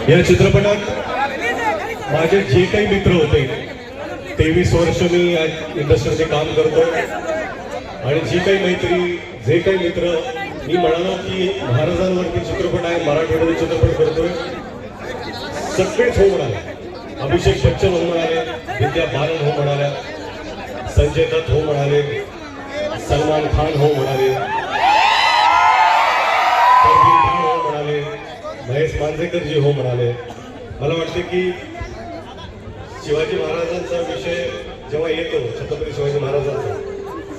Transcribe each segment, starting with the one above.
या चित्रपटात माझे जे काही मित्र होते, 23 वर्ष मी या इंडस्ट्रीमध्ये काम करतोय आणि जी काही मैत्री, जे काही मित्र, मी म्हणालो की महाराजांवरती चित्रपट आहे, मराठीमध्ये चित्रपट करतोय, सगळेच हो म्हणाले. अभिषेक बच्चन हो म्हणाले, विद्या बालन हो म्हणाल्या, संजय दत्त हो म्हणाले, सलमान खान हो म्हणाले, परवीन खान हो म्हणाले, महेश मांजरेकरजी हो म्हणाले. मला वाटते की शिवाजी महाराजांचा विषय जेव्हा येतो, छत्रपती शिवाजी महाराजांचा,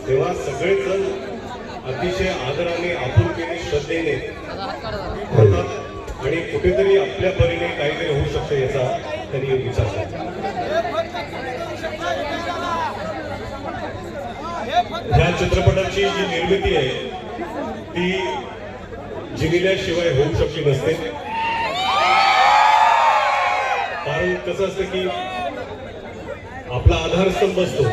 तेव्हा सगळेच जण अतिशय आदराने, आपुलकीने, श्रद्धेने होतात आणि कुठेतरी आपल्या परीने काहीतरी होऊ शकतं याचा त्यांनी विचार केला. या चित्रपटाची जी निर्मिती आहे ती जिंकल्याशिवाय होऊ शकली नसते. कारण कसं असतं की आपला आधारस्तंभ असतो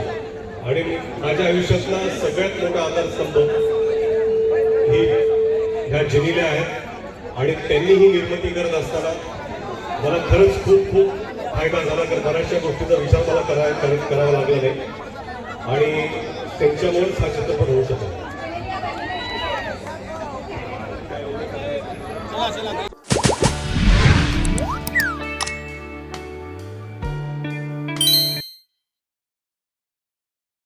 आणि माझ्या आयुष्यातला सगळ्यात मोठा आधारस्तंभ ही ह्या जिनिल्या आहेत आणि त्यांनी ही निर्मिती करत असताना मला खरंच खूप खूप फायदा झाला. कारण बऱ्याचशा गोष्टीचा विचार मला करावा लागला नाही आणि त्यांच्यामुळेच हा चित्रपट होऊ शकतो.